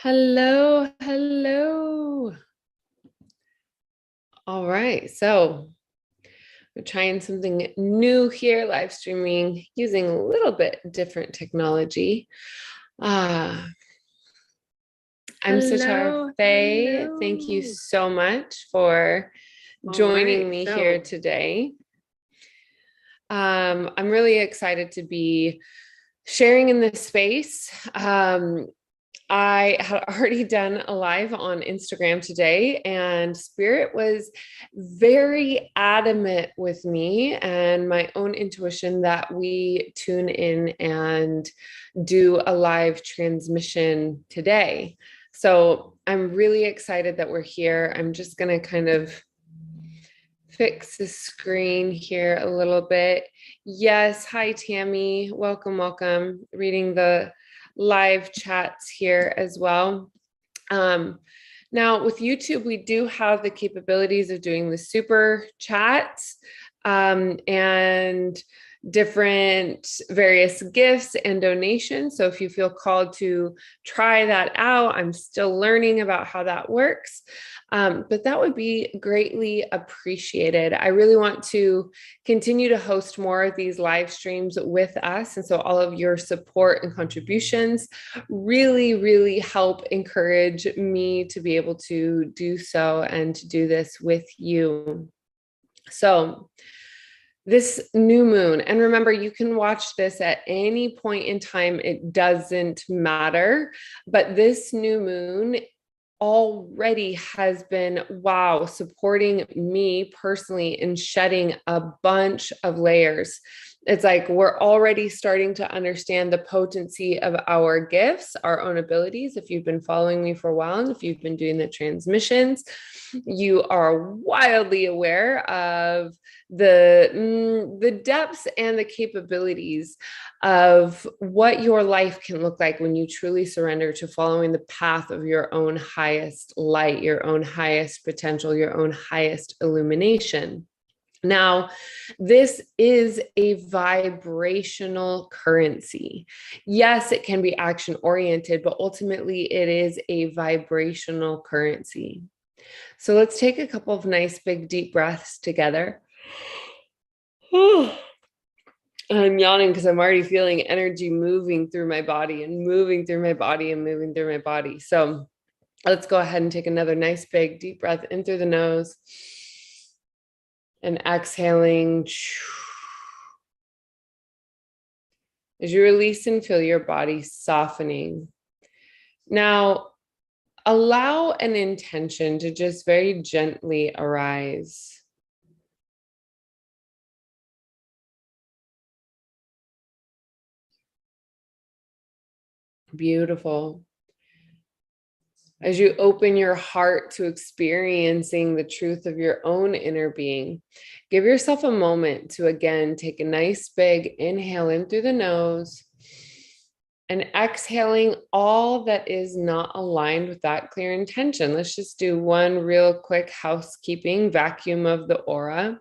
Hello, hello. All right, so we're trying something new here, live streaming using a little bit different technology. Uh, I'm Sitara Faye. Thank you so much for joining me here today. I'm really excited to be sharing in this space. I had already done a live on Instagram today, and Spirit was very adamant with me and my own intuition that we tune in and do a live transmission today. So I'm really excited that we're here. I'm just going to kind of fix the screen here a little bit. Yes. Hi, Tammy. Welcome, welcome. Reading the live chats here as well. Now with YouTube, we do have the capabilities of doing the super chats and different various gifts and donations. So if you feel called to try that out, I'm still learning about how that works. But that would be greatly appreciated. I really want to continue to host more of these live streams with us. And so all of your support and contributions really, really help encourage me to be able to do so and to do this with you. So this new moon, and remember, you can watch this at any point in time. It doesn't matter, but this new moon already has been, wow, supporting me personally in shedding a bunch of layers. It's like we're already starting to understand the potency of our gifts, our own abilities. If you've been following me for a while, and if you've been doing the transmissions, you are wildly aware of the depths and the capabilities of what your life can look like when you truly surrender to following the path of your own highest light, your own highest potential, your own highest illumination. Now, this is a vibrational currency. Yes, it can be action oriented, but ultimately it is a vibrational currency. So let's take a couple of nice big deep breaths together. I'm yawning because I'm already feeling energy moving through my body and moving through my body and moving through my body. So let's go ahead and take another nice big deep breath in through the nose and exhaling. As you release and feel your body softening. Now, allow an intention to just very gently arise. Beautiful. As you open your heart to experiencing the truth of your own inner being, give yourself a moment to again take a nice big inhale in through the nose and exhaling all that is not aligned with that clear intention. Let's just do one real quick housekeeping vacuum of the aura.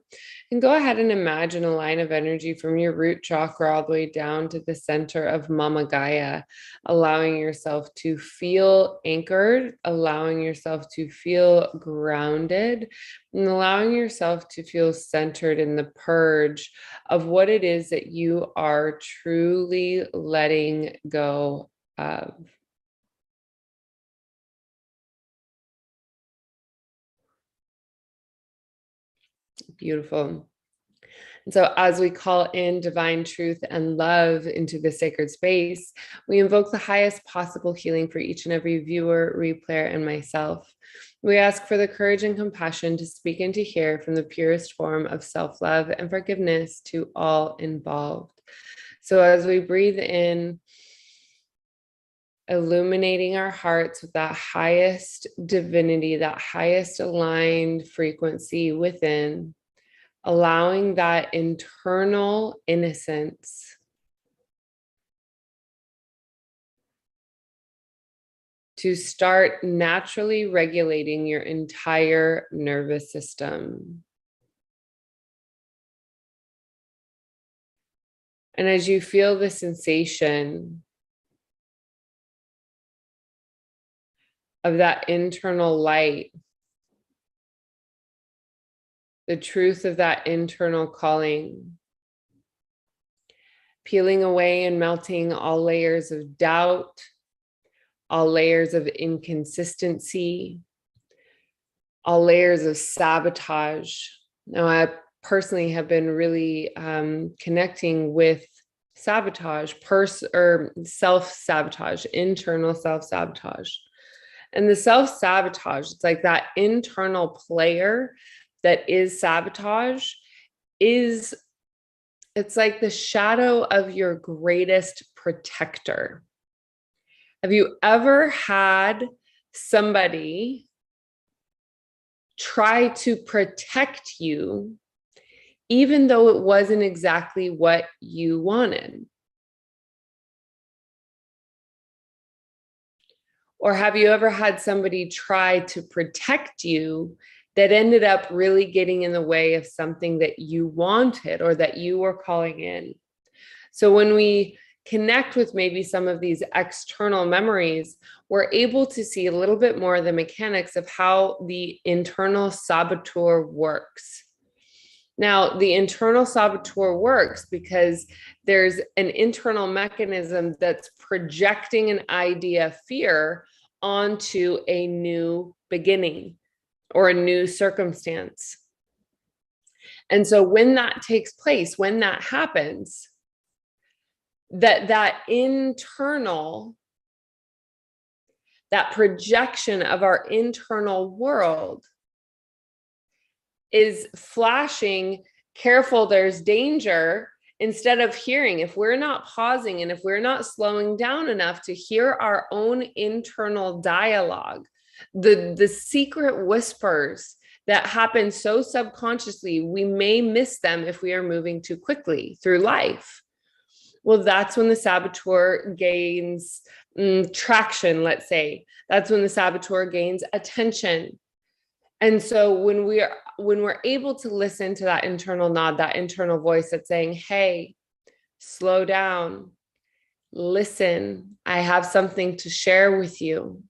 And go ahead and imagine a line of energy from your root chakra all the way down to the center of Mama Gaia, allowing yourself to feel anchored, allowing yourself to feel grounded, and allowing yourself to feel centered in the purge of what it is that you are truly letting go of. Beautiful. And so, as we call in divine truth and love into the sacred space, we invoke the highest possible healing for each and every viewer, replayer, and myself. We ask for the courage and compassion to speak and to hear from the purest form of self-love and forgiveness to all involved. So, as we breathe in, illuminating our hearts with that highest divinity, that highest aligned frequency within, allowing that internal innocence to start naturally regulating your entire nervous system. And as you feel the sensation, of that internal light, the truth of that internal calling, peeling away and melting all layers of doubt, all layers of inconsistency, all layers of sabotage. Now, I personally have been really connecting with sabotage, or self-sabotage, internal self-sabotage. And the self-sabotage, it's like that internal player that is sabotage it's like the shadow of your greatest protector. Have you ever had somebody try to protect you, even though it wasn't exactly what you wanted? Or have you ever had somebody try to protect you that ended up really getting in the way of something that you wanted or that you were calling in? So when we connect with maybe some of these external memories, we're able to see a little bit more of the mechanics of how the internal saboteur works. Now, the internal saboteur works because there's an internal mechanism that's projecting an idea of fear onto a new beginning or a new circumstance. And so when that takes place, when that happens, that internal, that projection of our internal world is flashing, careful, there's danger, instead of hearing. If we're not pausing and if we're not slowing down enough to hear our own internal dialogue, the secret whispers that happen so subconsciously, we may miss them if we are moving too quickly through life. Well, that's when the saboteur gains traction, let's say. That's when the saboteur gains attention. And so when we're able to listen to that internal nod, that internal voice that's saying, hey, slow down, listen, I have something to share with you,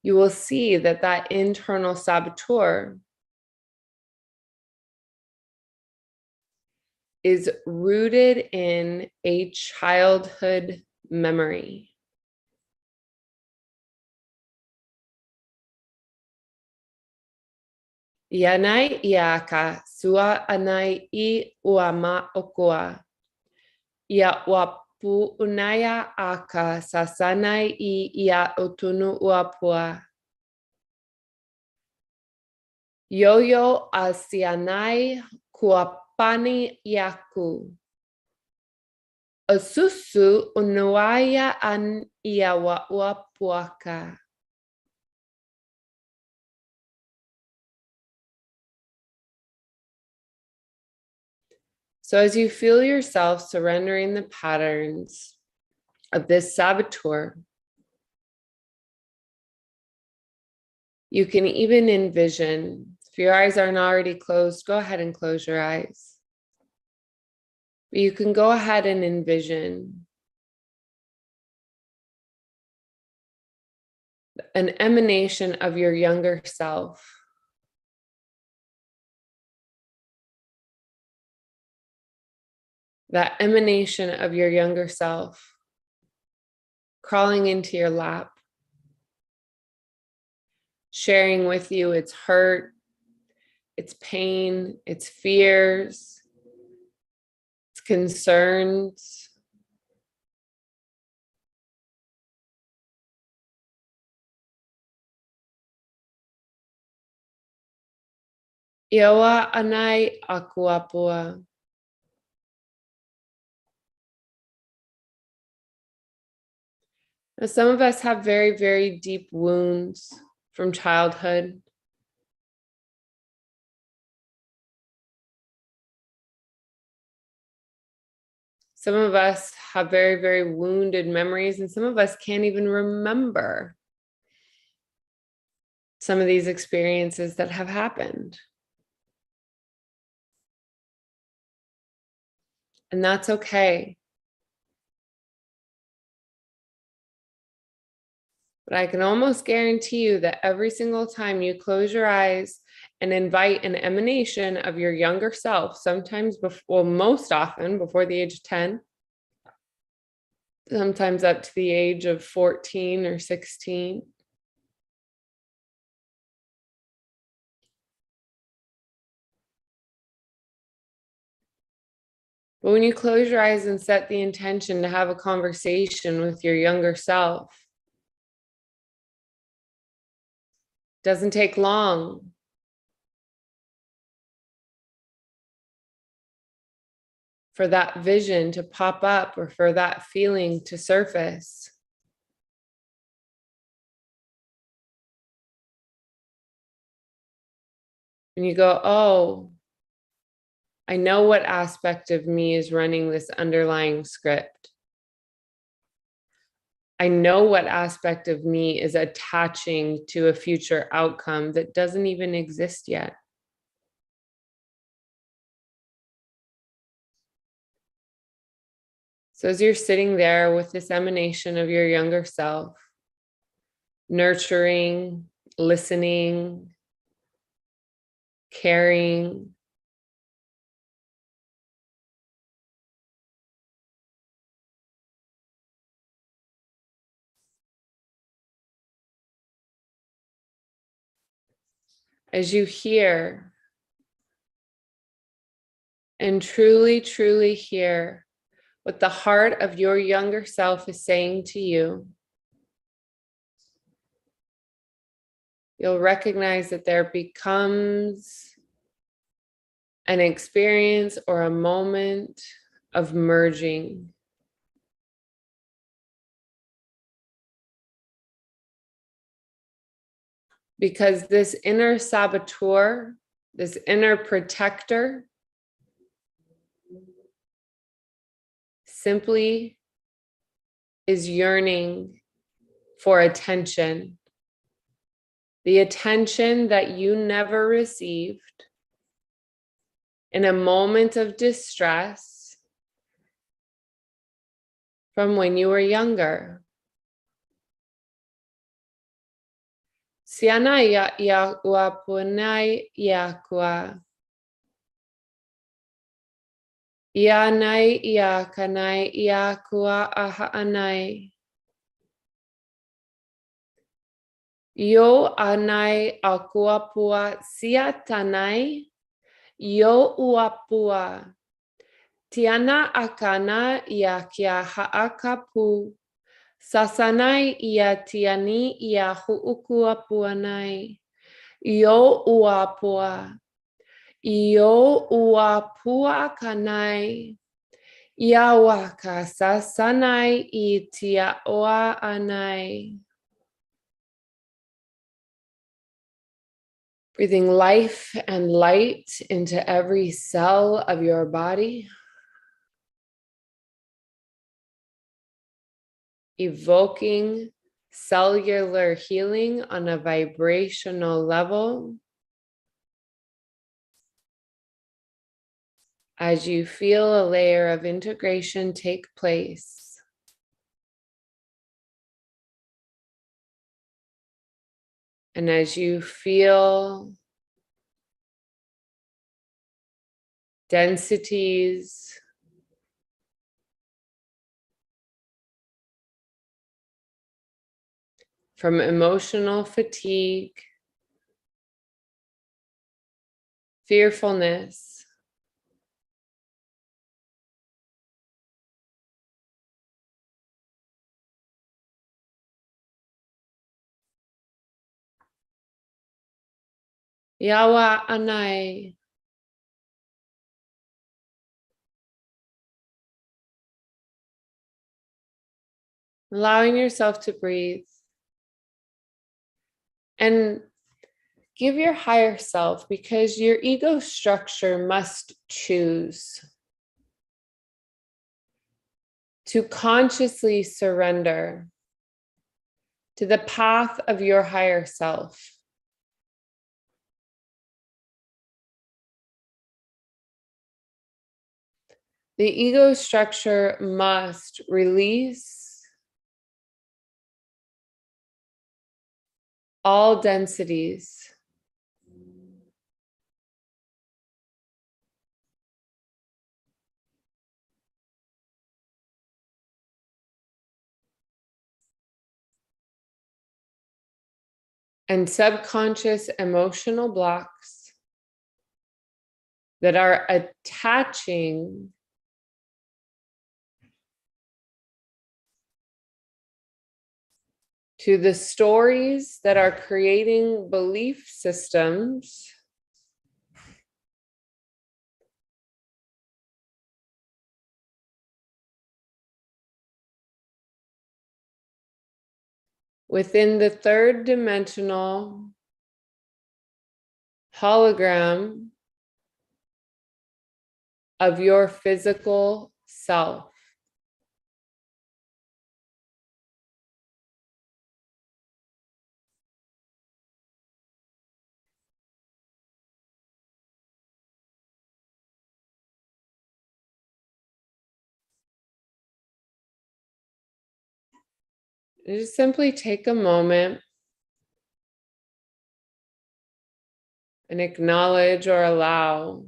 you will see that that internal saboteur is rooted in a childhood memory. Yanai iaka sua anai I uama okua. Ia wapu unaya aka sasanai I ia otunu uapua. Yoyo asianai kuapani yaku. Osusu unuaya an ia wa uapuaka. So as you feel yourself surrendering the patterns of this saboteur, you can even envision, if your eyes aren't already closed, go ahead and close your eyes. But you can go ahead and envision an emanation of your younger self. That emanation of your younger self crawling into your lap, sharing with you its hurt, its pain, its fears, its concerns. Iawa anai akuapua. Now, some of us have very, very deep wounds from childhood. Some of us have very, very wounded memories, and some of us can't even remember some of these experiences that have happened. And that's okay. But I can almost guarantee you that every single time you close your eyes and invite an emanation of your younger self, sometimes before, well, most often before the age of 10, sometimes up to the age of 14 or 16. But when you close your eyes and set the intention to have a conversation with your younger self, it doesn't take long. For that vision to pop up or for that feeling to surface. And you go, oh, I know what aspect of me is running this underlying script. I know what aspect of me is attaching to a future outcome that doesn't even exist yet. So as you're sitting there with this emanation of your younger self, nurturing, listening, caring, as you hear and truly, truly hear what the heart of your younger self is saying to you, you'll recognize that there becomes an experience or a moment of merging. Because this inner saboteur, this inner protector, simply is yearning for attention. The attention that you never received in a moment of distress from when you were younger. Siana ya punai yakwa. Ianai iakanai iakua ahaanai. Yo anai akuapua siatanai. Yo uapua. Tiana akana iakia haakapu. Sasanai ia tiani ia huukuapuanai. Yo uapua. Yo uapua kanai. Iawaka sasanai I tia oa anai. Breathing life and light into every cell of your body. Evoking cellular healing on a vibrational level. As you feel a layer of integration take place. And as you feel densities from emotional fatigue, fearfulness, yawa anai, allowing yourself to breathe and give your higher self, because your ego structure must choose to consciously surrender to the path of your higher self. The ego structure must release all densities, and subconscious emotional blocks that are attaching to the stories that are creating belief systems within the third dimensional hologram of your physical self. Just simply take a moment and acknowledge or allow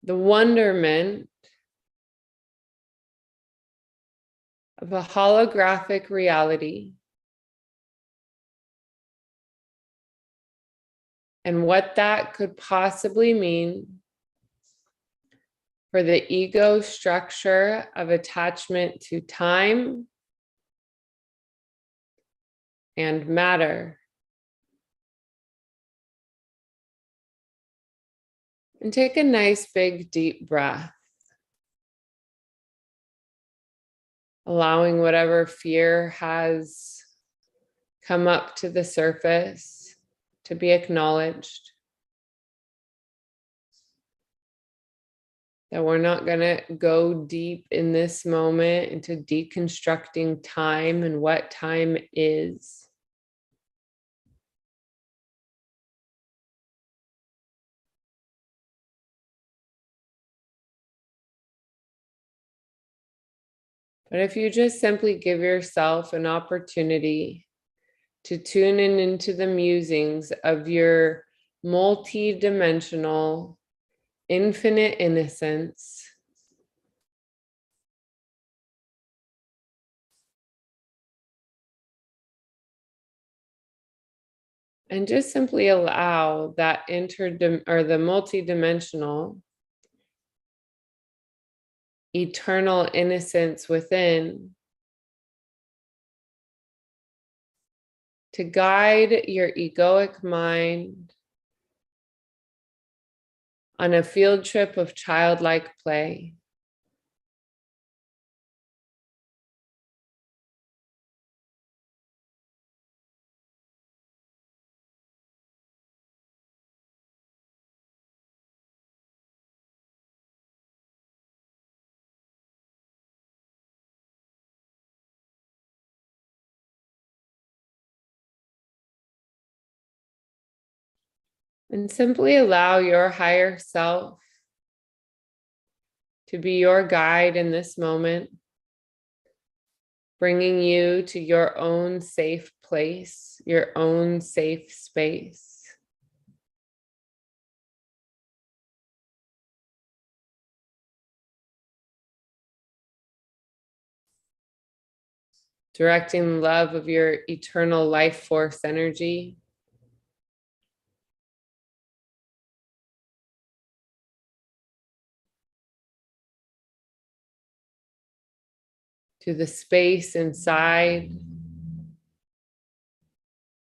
the wonderment of a holographic reality and what that could possibly mean for the ego structure of attachment to time and matter. And take a nice big deep breath, allowing whatever fear has come up to the surface to be acknowledged. That we're not going to go deep in this moment into deconstructing time and what time is. But if you just simply give yourself an opportunity to tune in into the musings of your multi-dimensional, infinite innocence, and just simply allow that the multi-dimensional eternal innocence within to guide your egoic mind on a field trip of childlike play. And simply allow your higher self to be your guide in this moment, bringing you to your own safe place, your own safe space. Directing the love of your eternal life force energy to the space inside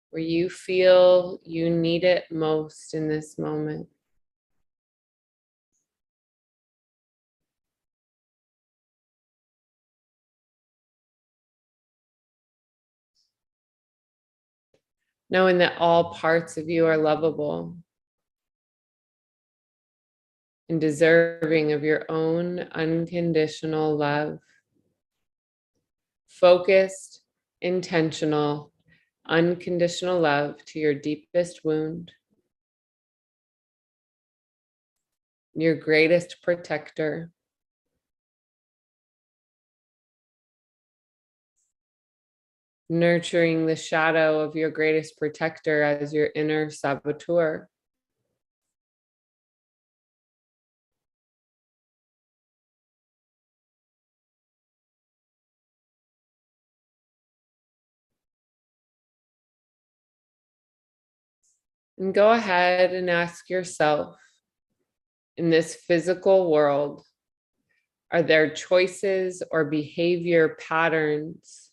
where you feel you need it most in this moment. Knowing that all parts of you are lovable and deserving of your own unconditional love. Focused, intentional, unconditional love to your deepest wound, your greatest protector, nurturing the shadow of your greatest protector as your inner saboteur. And go ahead and ask yourself, in this physical world, are there choices or behavior patterns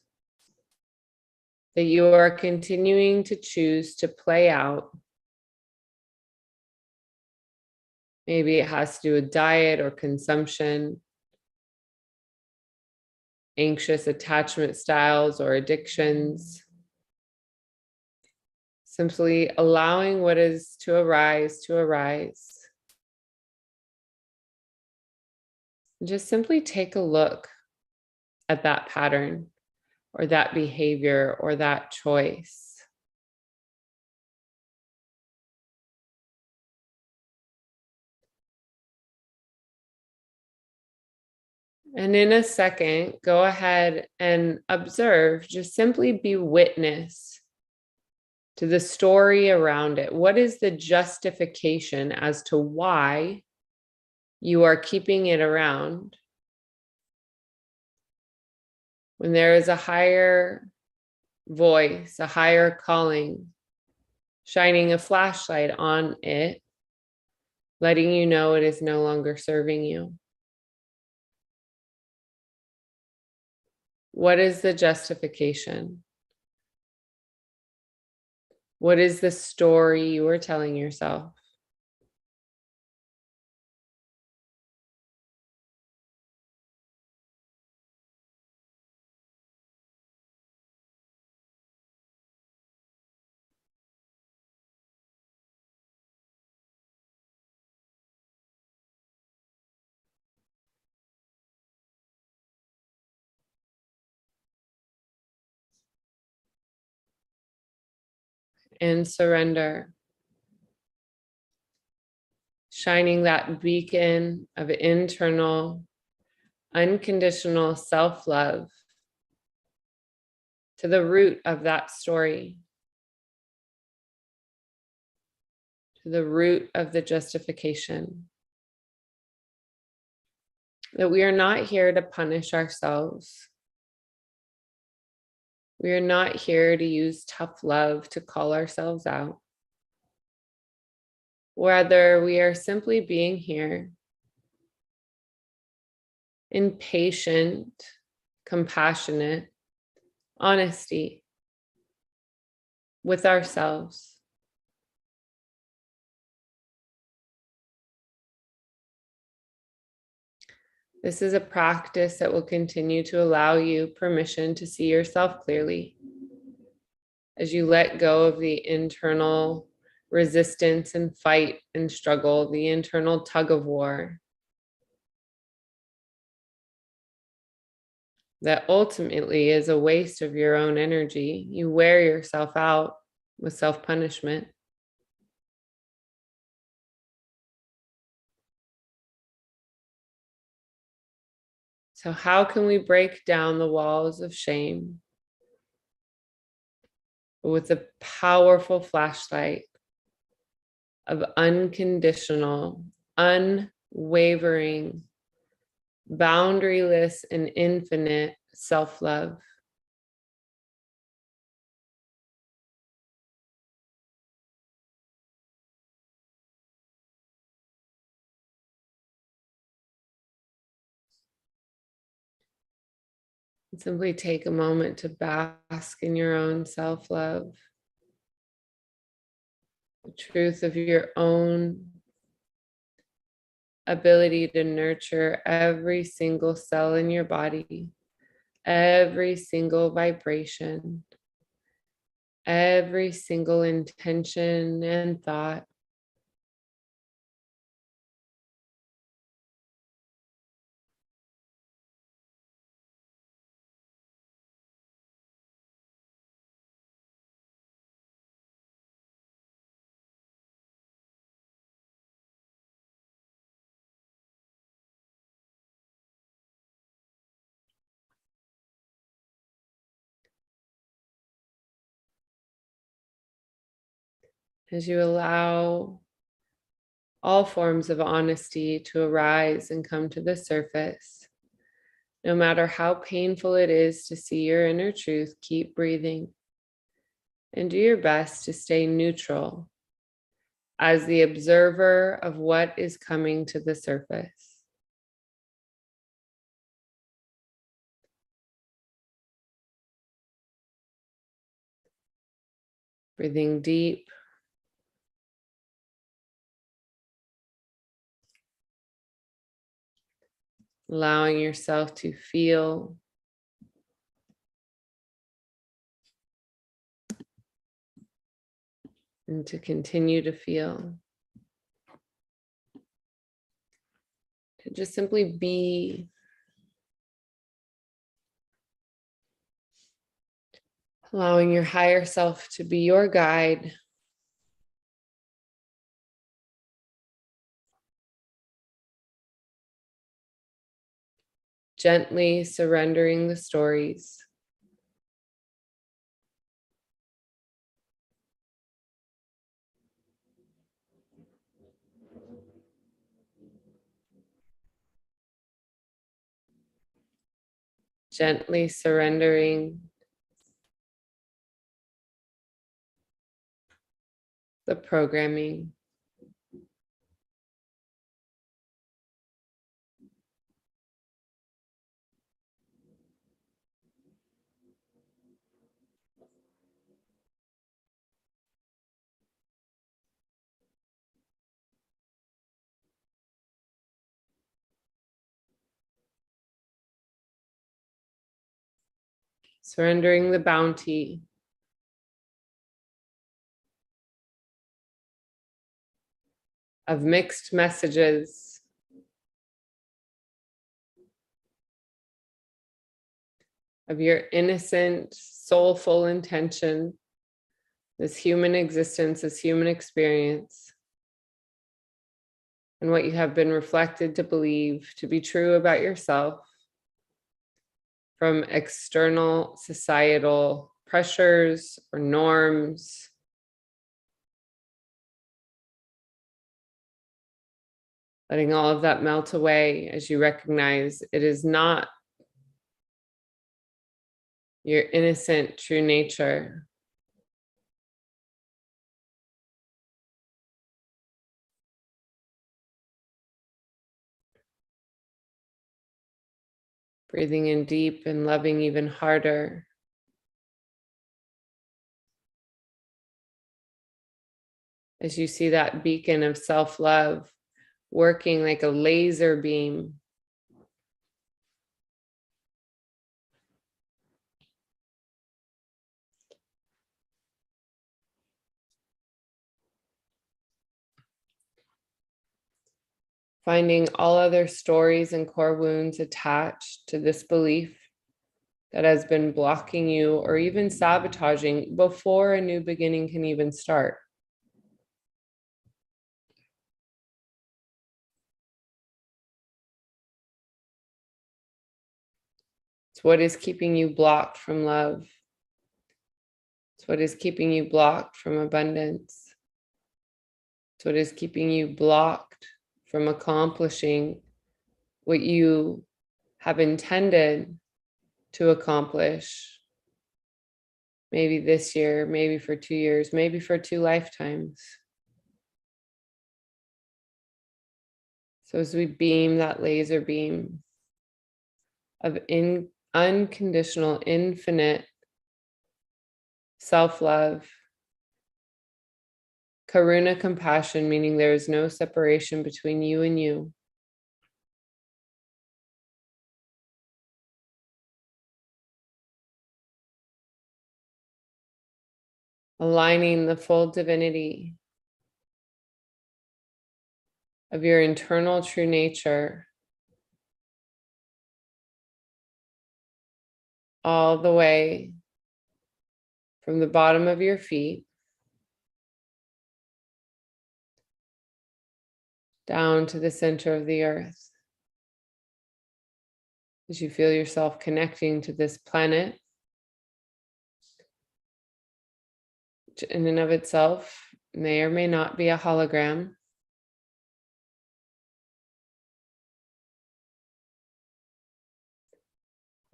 that you are continuing to choose to play out? Maybe it has to do with diet or consumption, anxious attachment styles or addictions. Simply allowing what is to arise to arise. Just simply take a look at that pattern or that behavior or that choice. And in a second, go ahead and observe, just simply be witness to the story around it. What is the justification as to why you are keeping it around? When there is a higher voice, a higher calling, shining a flashlight on it, letting you know it is no longer serving you. What is the justification? What is the story you are telling yourself? And surrender. Shining that beacon of internal, unconditional self-love to the root of that story, to the root of the justification. That we are not here to punish ourselves. We are not here to use tough love to call ourselves out. Whether we are simply being here in patient, compassionate honesty with ourselves. This is a practice that will continue to allow you permission to see yourself clearly as you let go of the internal resistance and fight and struggle, the internal tug of war that ultimately is a waste of your own energy. You wear yourself out with self-punishment. So how can we break down the walls of shame with a powerful flashlight of unconditional, unwavering, boundaryless, and infinite self-love? Simply take a moment to bask in your own self-love, the truth of your own ability to nurture every single cell in your body, every single vibration, every single intention and thought. as you allow all forms of honesty to arise and come to the surface. No matter how painful it is to see your inner truth, keep breathing and do your best to stay neutral as the observer of what is coming to the surface. Breathing deep. Allowing yourself to feel and to continue to feel. To just simply be. Allowing your higher self to be your guide. Gently surrendering the stories. Gently surrendering the programming. Surrendering the bounty of mixed messages, of your innocent, soulful intention, this human existence, this human experience, and what you have been reflected to believe to be true about yourself from external societal pressures or norms. Letting all of that melt away as you recognize it is not your innocent, true nature. Breathing in deep and loving even harder. As you see that beacon of self-love working like a laser beam. Finding all other stories and core wounds attached to this belief that has been blocking you or even sabotaging before a new beginning can even start. It's what is keeping you blocked from love. It's what is keeping you blocked from abundance. It's what is keeping you blocked from accomplishing what you have intended to accomplish. Maybe this year, maybe for 2 years, maybe for 2 lifetimes. So as we beam that laser beam of unconditional, infinite self-love, karuna compassion, meaning there is no separation between you and you. Aligning the full divinity of your internal true nature all the way from the bottom of your feet down to the center of the earth. As you feel yourself connecting to this planet, which in and of itself may or may not be a hologram.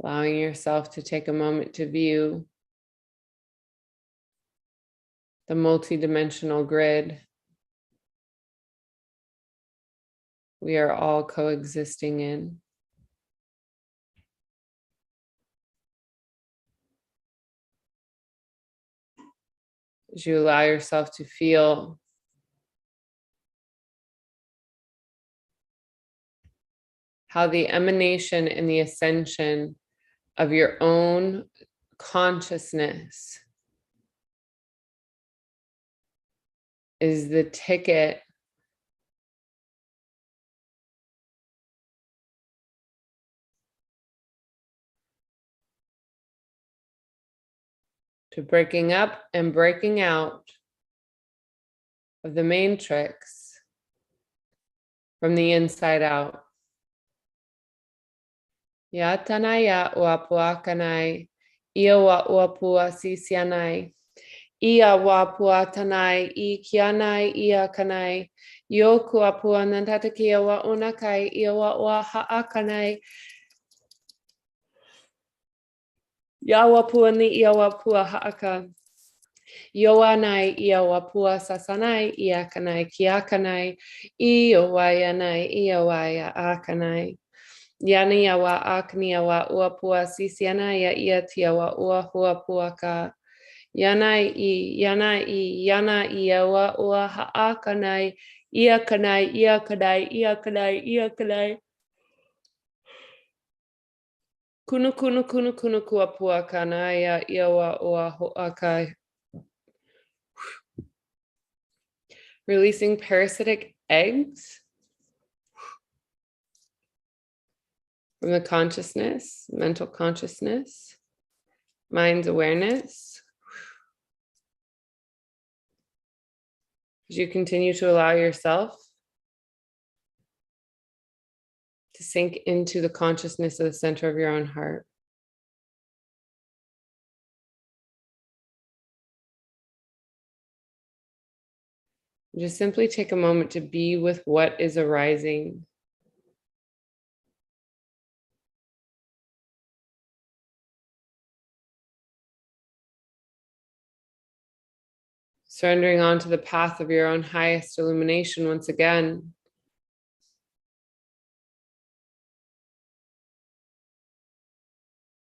Allowing yourself to take a moment to view the multidimensional grid we are all coexisting in. As you allow yourself to feel how the emanation and the ascension of your own consciousness is the ticket to breaking up and breaking out of the matrix from the inside out. Yatanaya wapuakanai, ia wapua sisianai, ia wapua tanai, I kianai, ia kanai, yoku apua nantatakia wa unakai, ia wa haakanai, ya wapua ni ia wapua haaka. Yoanai ia wapua sasanai ia kanai kiakanai iyo wayanai ia waya akanai yani awa akni awa uapua sisianai ia tia wa ua huapua ka yanai yana ia wa ua haakanai ia kanai ia kanai ia kanai ia kanai kunu kuapua kanai ia wa ua hoakai. Releasing parasitic eggs from the consciousness, mental consciousness, mind's awareness. As you continue to allow yourself to sink into the consciousness of the center of your own heart. Just simply take a moment to be with what is arising. Surrendering onto the path of your own highest illumination once again.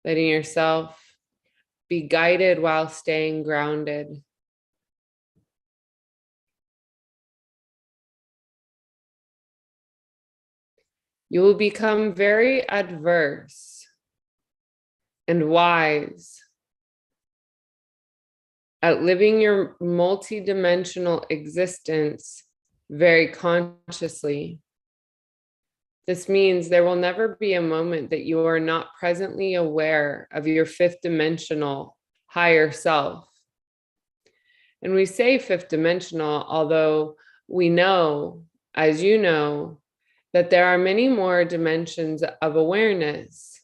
Letting yourself be guided while staying grounded. You will become very adverse and wise at living your multidimensional existence very consciously. This means there will never be a moment that you are not presently aware of your fifth dimensional higher self. And we say fifth dimensional, although we know, as you know, that there are many more dimensions of awareness.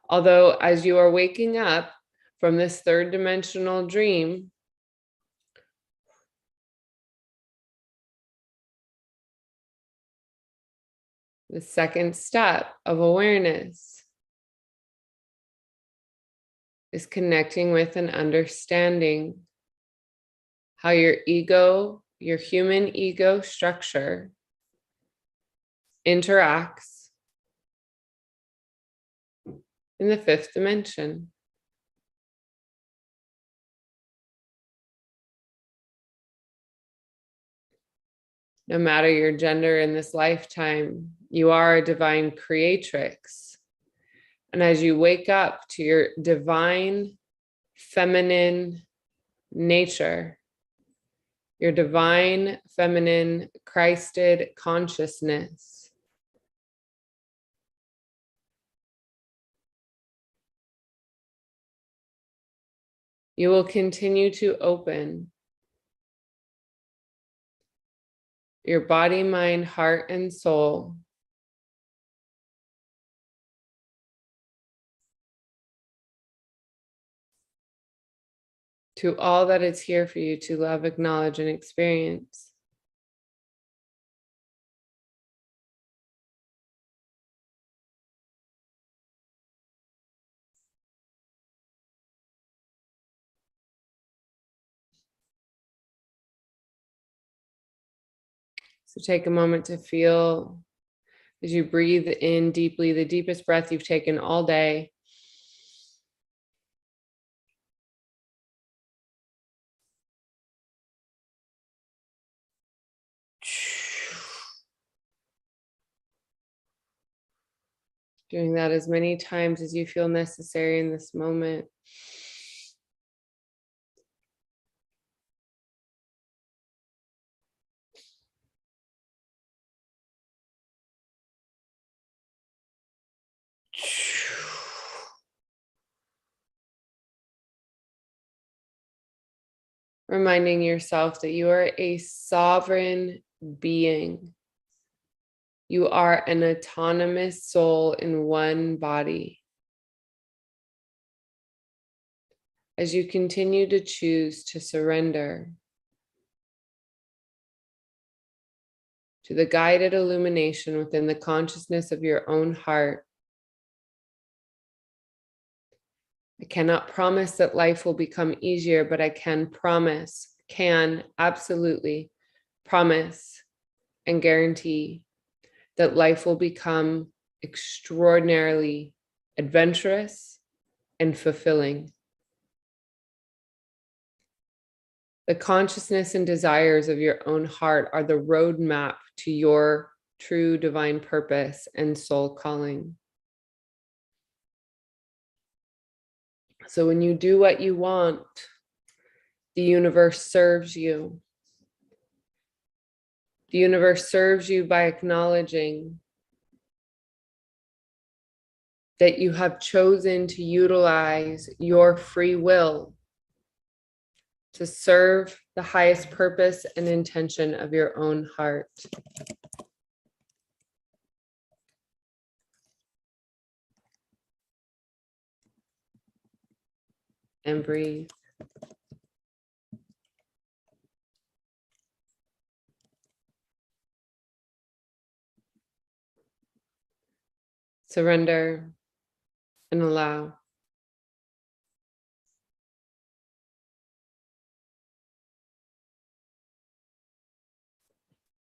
Although as you are waking up from this third dimensional dream, the second step of awareness is connecting with and understanding how your ego, your human ego structure interacts in the fifth dimension. No matter your gender in this lifetime, you are a divine creatrix. And as you wake up to your divine feminine nature, your divine feminine Christed consciousness, you will continue to open your body, mind, heart, and soul to all that is here for you to love, acknowledge, and experience. So take a moment to feel as you breathe in deeply, the deepest breath you've taken all day. Doing that as many times as you feel necessary in this moment. Reminding yourself that you are a sovereign being. You are an autonomous soul in one body. As you continue to choose to surrender to the guided illumination within the consciousness of your own heart, I cannot promise that life will become easier, but I can absolutely promise and guarantee that life will become extraordinarily adventurous and fulfilling. The consciousness and desires of your own heart are the roadmap to your true divine purpose and soul calling. So when you do what you want, the universe serves you. The universe serves you by acknowledging that you have chosen to utilize your free will to serve the highest purpose and intention of your own heart. And breathe. Surrender and allow.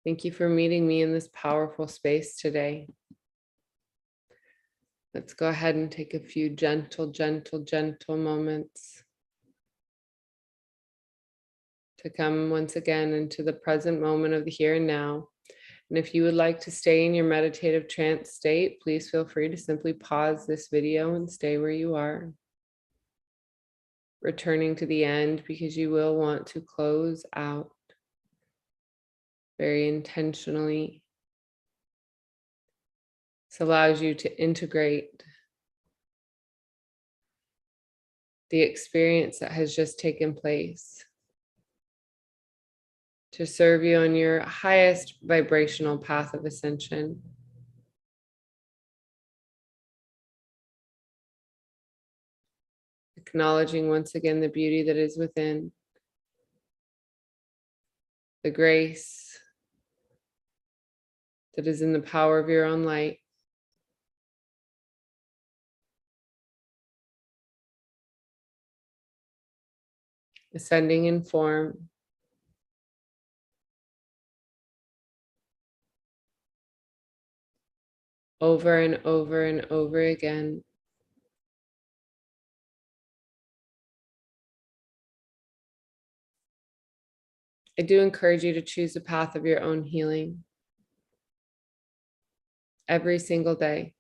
Thank you for meeting me in this powerful space today. Let's go ahead and take a few gentle moments to come once again into the present moment of the here and now. And if you would like to stay in your meditative trance state, please feel free to simply pause this video and stay where you are. Returning to the end because you will want to close out very intentionally. This allows you to integrate the experience that has just taken place to serve you on your highest vibrational path of ascension. Acknowledging once again the beauty that is within, the grace that is in the power of your own light. Ascending in form. Over and over and over again. I do encourage you to choose the path of your own healing every single day.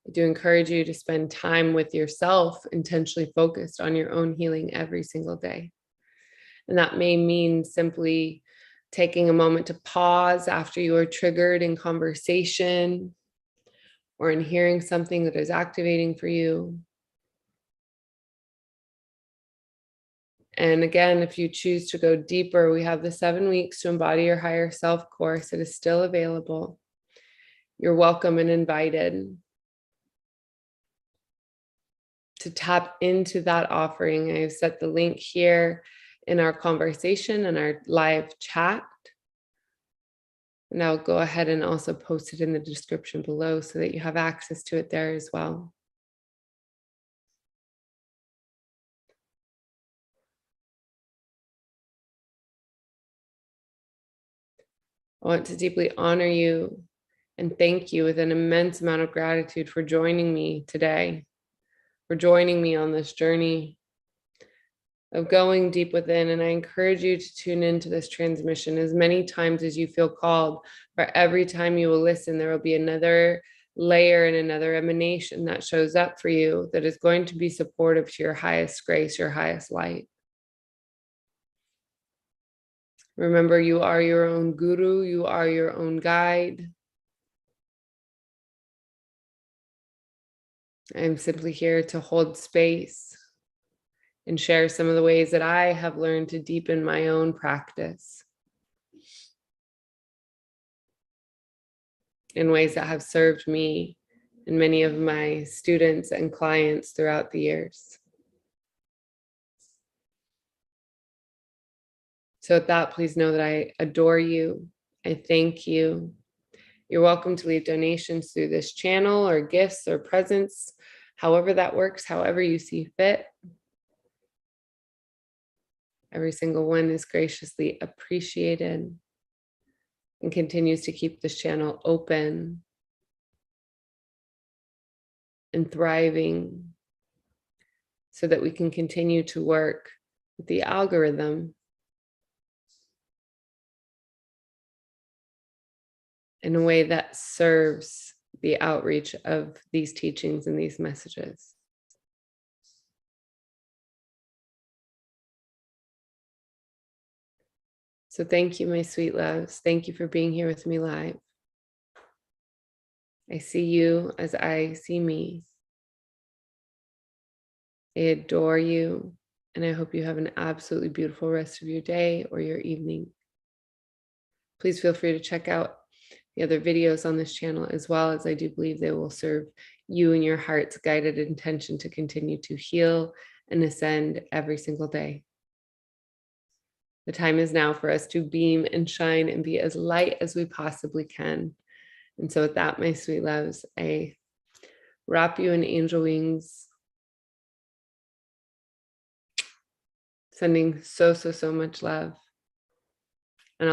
I do encourage you to spend time with yourself, intentionally focused on your own healing every single day. And that may mean simply taking a moment to pause after you are triggered in conversation or in hearing something that is activating for you. And again, if you choose to go deeper, we have the 7 weeks to embody your higher self course. It is still available. You're welcome and invited. to tap into that offering, I've set the link here in our conversation and our live chat. And I'll go ahead and also post it in the description below so that you have access to it there as well. I want to deeply honor you and thank you with an immense amount of gratitude for joining me today, for joining me on this journey of going deep within. And I encourage you to tune into this transmission as many times as you feel called. For every time you will listen, there will be another layer and another emanation that shows up for you that is going to be supportive to your highest grace, your highest light. Remember, you are your own guru, you are your own guide. I'm simply here to hold space and share some of the ways that I have learned to deepen my own practice in ways that have served me and many of my students and clients throughout the years. So with that, please know that I adore you. I thank you. You're welcome to leave donations through this channel or gifts or presents, however that works, however you see fit. Every single one is graciously appreciated and continues to keep this channel open and thriving so that we can continue to work with the algorithm in a way that serves the outreach of these teachings and these messages. So thank you, my sweet loves. Thank you for being here with me live. I see you as I see me. I adore you, and I hope you have an absolutely beautiful rest of your day or your evening. Please feel free to check out the other videos on this channel as well, as I do believe they will serve you and your heart's guided intention to continue to heal and ascend every single day. The time is now for us to beam and shine and be as light as we possibly can. And so with that, my sweet loves, I wrap you in angel wings, sending so much love.